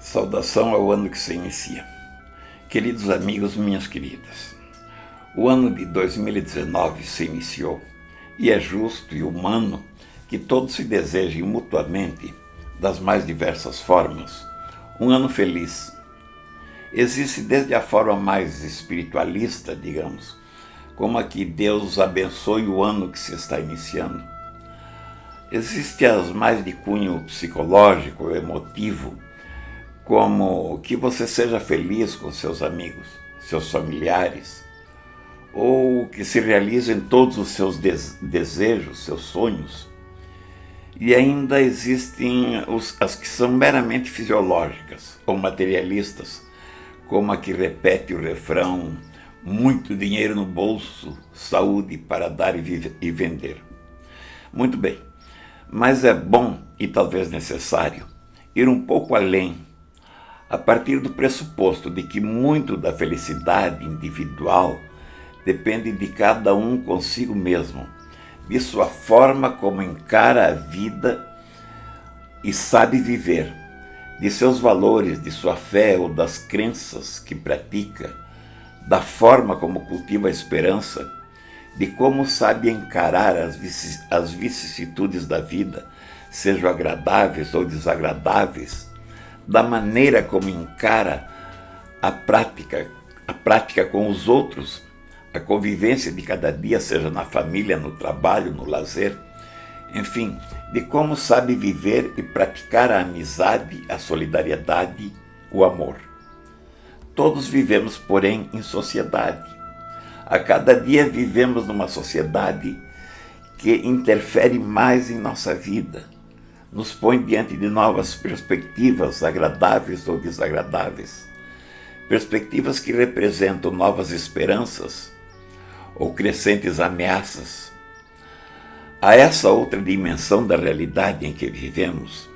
Saudação ao ano que se inicia. Queridos amigos, minhas queridas, o ano de 2019 se iniciou e é justo e humano que todos se desejem mutuamente, das mais diversas formas, um ano feliz. Existe desde a forma mais espiritualista, digamos, como a que Deus abençoe o ano que se está iniciando. Existe as mais de cunho psicológico, emotivo, como que você seja feliz com seus amigos, seus familiares, ou que se realizem todos os seus desejos, seus sonhos. E ainda existem as que são meramente fisiológicas ou materialistas, como a que repete o refrão: muito dinheiro no bolso, saúde para dar e vender. Muito bem, mas é bom e talvez necessário ir um pouco além, a partir do pressuposto de que muito da felicidade individual depende de cada um consigo mesmo, de sua forma como encara a vida e sabe viver, de seus valores, de sua fé ou das crenças que pratica, da forma como cultiva a esperança, de como sabe encarar as vicissitudes da vida, sejam agradáveis ou desagradáveis, da maneira como encara a prática com os outros, a convivência de cada dia, seja na família, no trabalho, no lazer, enfim, de como sabe viver e praticar a amizade, a solidariedade, o amor. Todos vivemos, porém, em sociedade. A cada dia vivemos numa sociedade que interfere mais em nossa vida, nos põe diante de novas perspectivas, agradáveis ou desagradáveis, perspectivas que representam novas esperanças ou crescentes ameaças. A essa outra dimensão da realidade em que vivemos,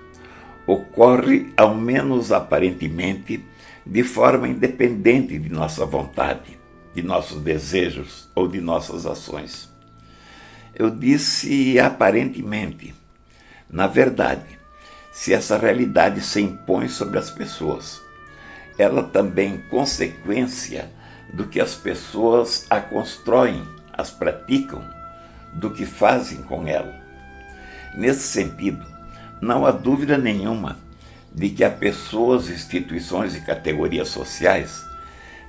ocorre, ao menos aparentemente, de forma independente de nossa vontade, de nossos desejos ou de nossas ações. Eu disse aparentemente. Na verdade, se essa realidade se impõe sobre as pessoas, ela também é consequência do que as pessoas a constroem, as praticam, do que fazem com ela. Nesse sentido, não há dúvida nenhuma de que há pessoas, instituições e categorias sociais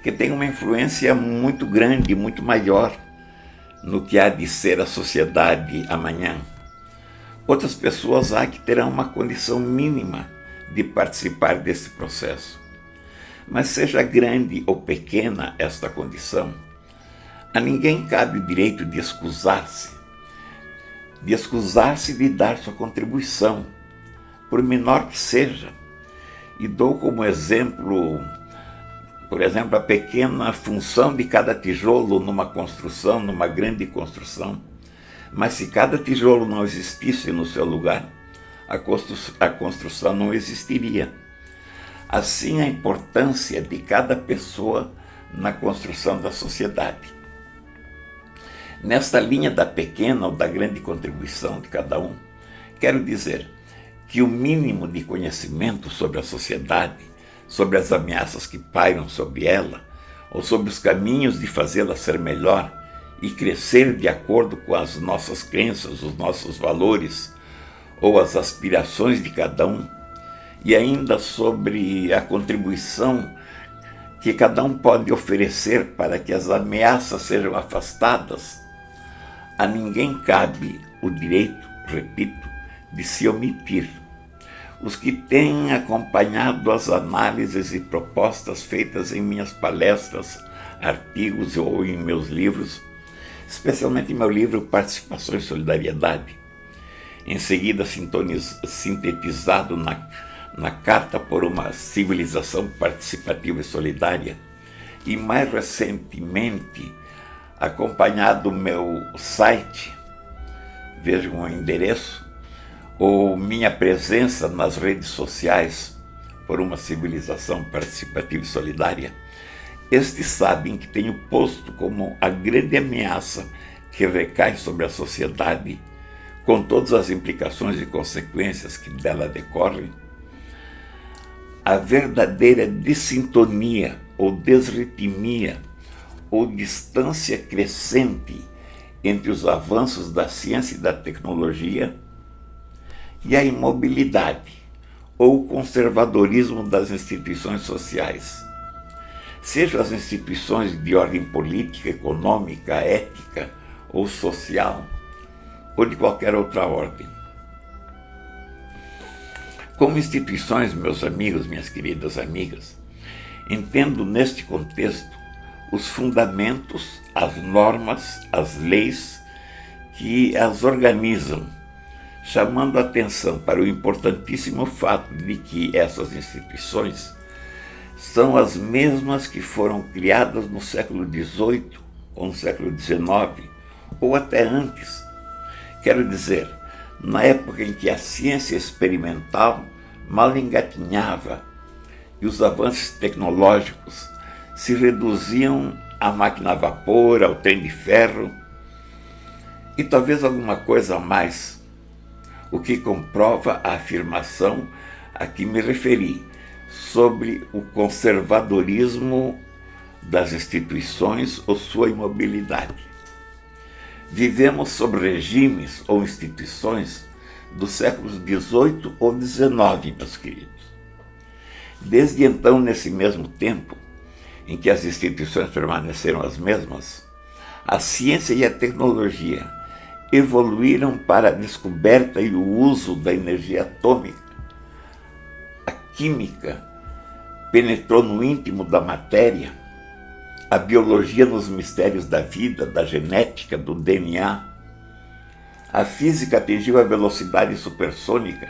que têm uma influência muito grande, muito maior no que há de ser a sociedade amanhã. Outras pessoas há que terão uma condição mínima de participar desse processo. Mas seja grande ou pequena esta condição, a ninguém cabe o direito de excusar-se de dar sua contribuição, por menor que seja. E dou como exemplo, por exemplo, a pequena função de cada tijolo numa construção, numa grande construção. Mas se cada tijolo não existisse no seu lugar, a construção não existiria. Assim, a importância de cada pessoa na construção da sociedade. Nesta linha da pequena ou da grande contribuição de cada um, quero dizer que o mínimo de conhecimento sobre a sociedade, sobre as ameaças que pairam sobre ela, ou sobre os caminhos de fazê-la ser melhor, e crescer de acordo com as nossas crenças, os nossos valores ou as aspirações de cada um, e ainda sobre a contribuição que cada um pode oferecer para que as ameaças sejam afastadas, a ninguém cabe o direito, repito, de se omitir. Os que têm acompanhado as análises e propostas feitas em minhas palestras, artigos ou em meus livros, especialmente em meu livro Participação e Solidariedade, em seguida sintetizado na Carta por uma Civilização Participativa e Solidária, e mais recentemente acompanhado meu site, vejam o endereço, ou minha presença nas redes sociais por uma Civilização Participativa e Solidária. Estes sabem que tenho posto como a grande ameaça que recai sobre a sociedade, com todas as implicações e consequências que dela decorrem, a verdadeira dessintonia ou desritmia ou distância crescente entre os avanços da ciência e da tecnologia e a imobilidade ou o conservadorismo das instituições sociais, sejam as instituições de ordem política, econômica, ética ou social, ou de qualquer outra ordem. Como instituições, meus amigos, minhas queridas amigas, entendo neste contexto os fundamentos, as normas, as leis que as organizam, chamando a atenção para o importantíssimo fato de que essas instituições são as mesmas que foram criadas no século XVIII ou no século XIX, ou até antes. Quero dizer, na época em que a ciência experimental mal engatinhava e os avanços tecnológicos se reduziam à máquina a vapor, ao trem de ferro e talvez alguma coisa a mais, o que comprova a afirmação a que me referi sobre o conservadorismo das instituições ou sua imobilidade. Vivemos sob regimes ou instituições dos séculos XVIII ou XIX, meus queridos. Desde então, nesse mesmo tempo, em que as instituições permaneceram as mesmas, a ciência e a tecnologia evoluíram para a descoberta e o uso da energia atômica. A química penetrou no íntimo da matéria, a biologia nos mistérios da vida, da genética, do DNA. A física atingiu a velocidade supersônica,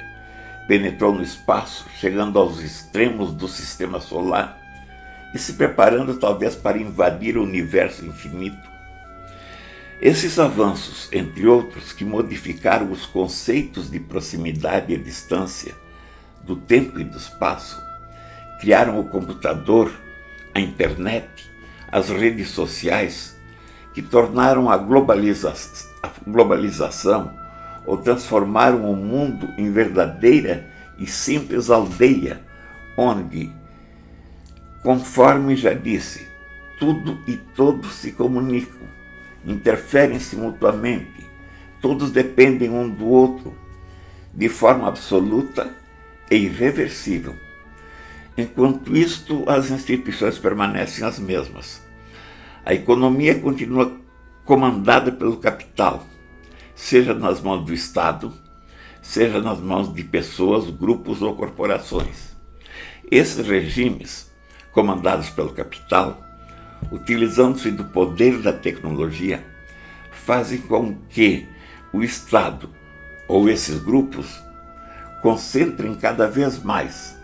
penetrou no espaço, chegando aos extremos do sistema solar e se preparando talvez para invadir o universo infinito. Esses avanços, entre outros, que modificaram os conceitos de proximidade e distância, do tempo e do espaço, criaram o computador, a internet, as redes sociais, que tornaram a globalização ou transformaram o mundo em verdadeira e simples aldeia, onde, conforme já disse, tudo e todos se comunicam, interferem-se mutuamente, todos dependem um do outro, de forma absoluta e irreversível. Enquanto isto, as instituições permanecem as mesmas. A economia continua comandada pelo capital, seja nas mãos do Estado, seja nas mãos de pessoas, grupos ou corporações. Esses regimes, comandados pelo capital, utilizando-se do poder da tecnologia, fazem com que o Estado ou esses grupos concentrem cada vez mais,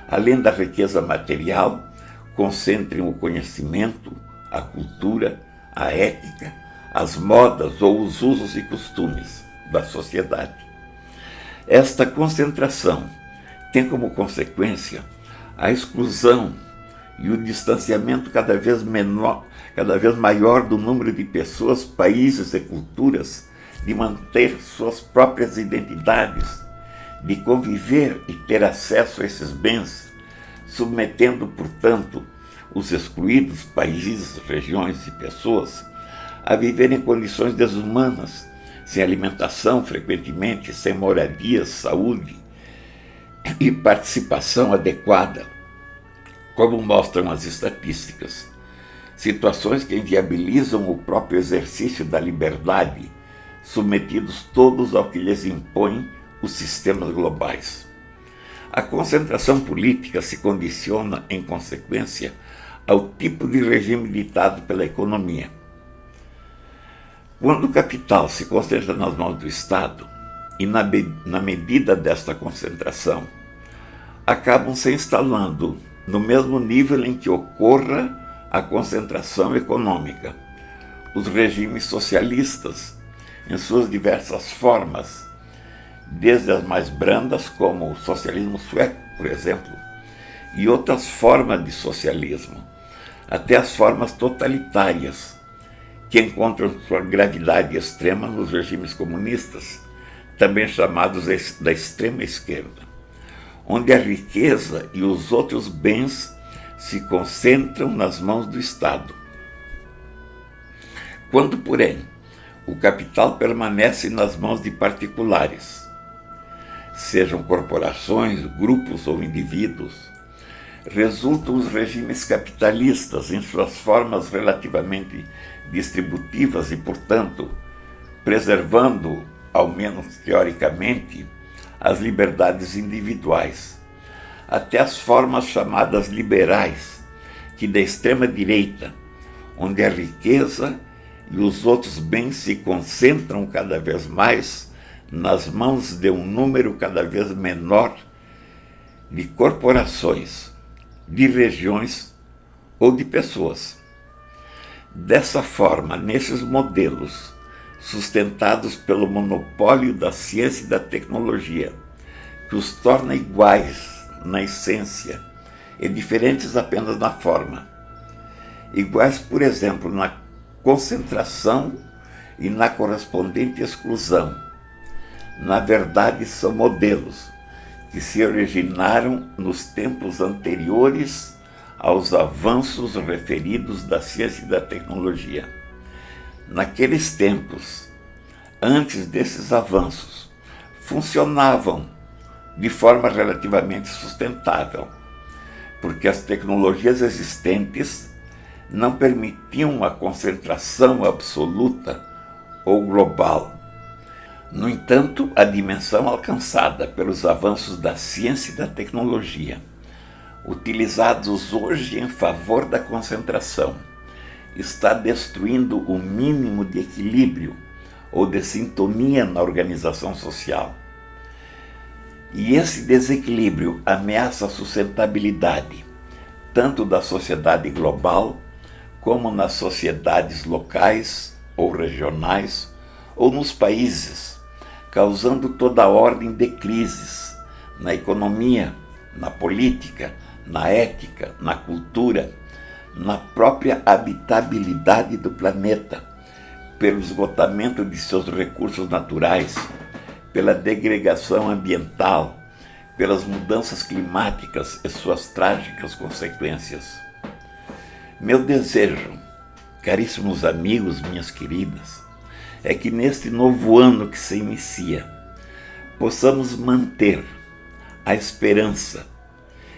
além da riqueza material, concentrem o conhecimento, a cultura, a ética, as modas ou os usos e costumes da sociedade. Esta concentração tem como consequência a exclusão e o distanciamento cada vez maior do número de pessoas, países e culturas de manter suas próprias identidades, de conviver e ter acesso a esses bens, submetendo, portanto, os excluídos, países, regiões e pessoas, a viver em condições desumanas, sem alimentação, frequentemente, sem moradia, saúde e participação adequada, como mostram as estatísticas. Situações que inviabilizam o próprio exercício da liberdade, submetidos todos ao que lhes impõe os sistemas globais. A concentração política se condiciona, em consequência, ao tipo de regime ditado pela economia. Quando o capital se concentra nas mãos do Estado, e na medida desta concentração, acabam se instalando no mesmo nível em que ocorra a concentração econômica, os regimes socialistas, em suas diversas formas, desde as mais brandas, como o socialismo sueco, por exemplo, e outras formas de socialismo, até as formas totalitárias, que encontram sua gravidade extrema nos regimes comunistas, também chamados da extrema esquerda, onde a riqueza e os outros bens se concentram nas mãos do Estado. Quando, porém, o capital permanece nas mãos de particulares, sejam corporações, grupos ou indivíduos, resultam os regimes capitalistas em suas formas relativamente distributivas e, portanto, preservando, ao menos teoricamente, as liberdades individuais, até as formas chamadas liberais, que da extrema-direita, onde a riqueza e os outros bens se concentram cada vez mais nas mãos de um número cada vez menor de corporações, de regiões ou de pessoas. Dessa forma, nesses modelos, sustentados pelo monopólio da ciência e da tecnologia, que os torna iguais na essência e diferentes apenas na forma. Iguais, por exemplo, na concentração e na correspondente exclusão. Na verdade, são modelos que se originaram nos tempos anteriores aos avanços referidos da ciência e da tecnologia. Naqueles tempos, antes desses avanços, funcionavam de forma relativamente sustentável, porque as tecnologias existentes não permitiam a concentração absoluta ou global. No entanto, a dimensão alcançada pelos avanços da ciência e da tecnologia, utilizados hoje em favor da concentração, está destruindo o mínimo de equilíbrio ou de sintonia na organização social. E esse desequilíbrio ameaça a sustentabilidade, tanto da sociedade global, como nas sociedades locais ou regionais, ou nos países, causando toda a ordem de crises na economia, na política, na ética, na cultura, na própria habitabilidade do planeta, pelo esgotamento de seus recursos naturais, pela degregação ambiental, pelas mudanças climáticas e suas trágicas consequências. Meu desejo, caríssimos amigos, minhas queridas, é que neste novo ano que se inicia, possamos manter a esperança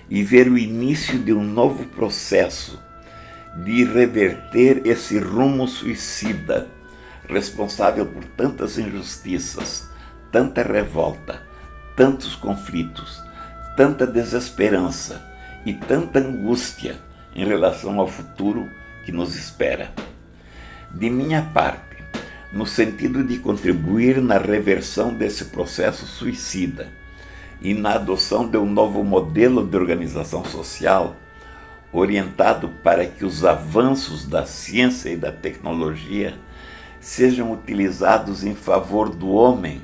e ver o início de um novo processo de reverter esse rumo suicida, responsável por tantas injustiças, tanta revolta, tantos conflitos, tanta desesperança e tanta angústia em relação ao futuro que nos espera. De minha parte, no sentido de contribuir na reversão desse processo suicida e na adoção de um novo modelo de organização social, orientado para que os avanços da ciência e da tecnologia sejam utilizados em favor do homem,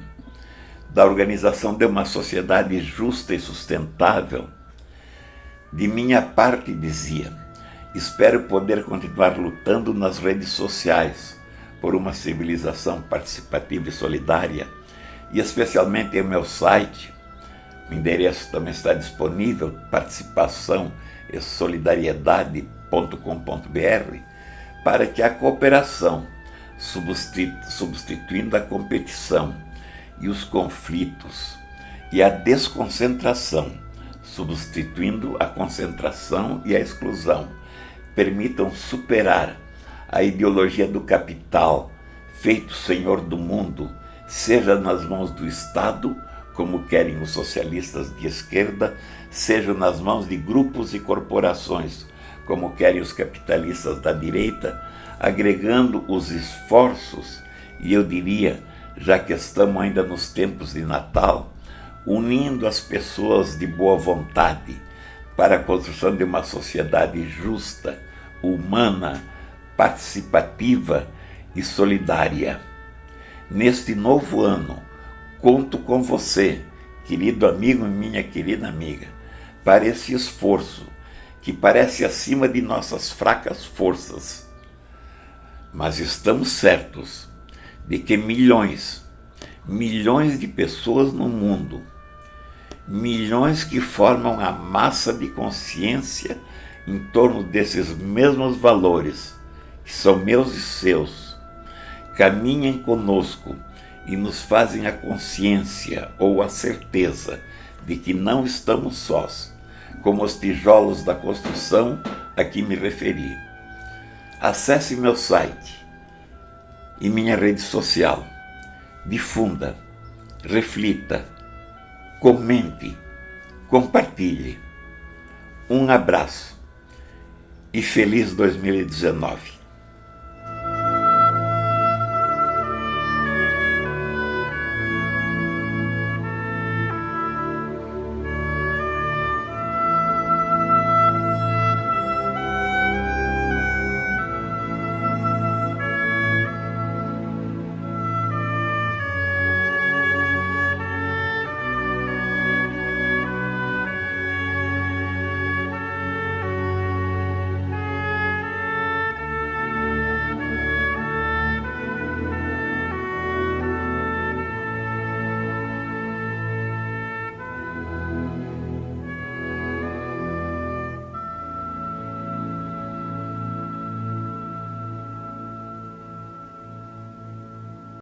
da organização de uma sociedade justa e sustentável. De minha parte, dizia, espero poder continuar lutando nas redes sociais por uma civilização participativa e solidária, e especialmente em meu site. O endereço também está disponível, participação e solidariedade.com.br, para que a cooperação, substituindo a competição e os conflitos, e a desconcentração, substituindo a concentração e a exclusão, permitam superar a ideologia do capital, feito senhor do mundo, seja nas mãos do Estado, como querem os socialistas de esquerda, seja nas mãos de grupos e corporações, como querem os capitalistas da direita, agregando os esforços, e eu diria, já que estamos ainda nos tempos de Natal, unindo as pessoas de boa vontade para a construção de uma sociedade justa, humana, participativa e solidária. Neste novo ano, conto com você, querido amigo e minha querida amiga, para esse esforço que parece acima de nossas fracas forças. Mas estamos certos de que milhões de pessoas no mundo milhões que formam a massa de consciência em torno desses mesmos valores, que são meus e seus, caminhem conosco e nos fazem a consciência ou a certeza de que não estamos sós, como os tijolos da construção a que me referi. Acesse meu site e minha rede social. Difunda, reflita, comente, compartilhe. Um abraço e feliz 2019.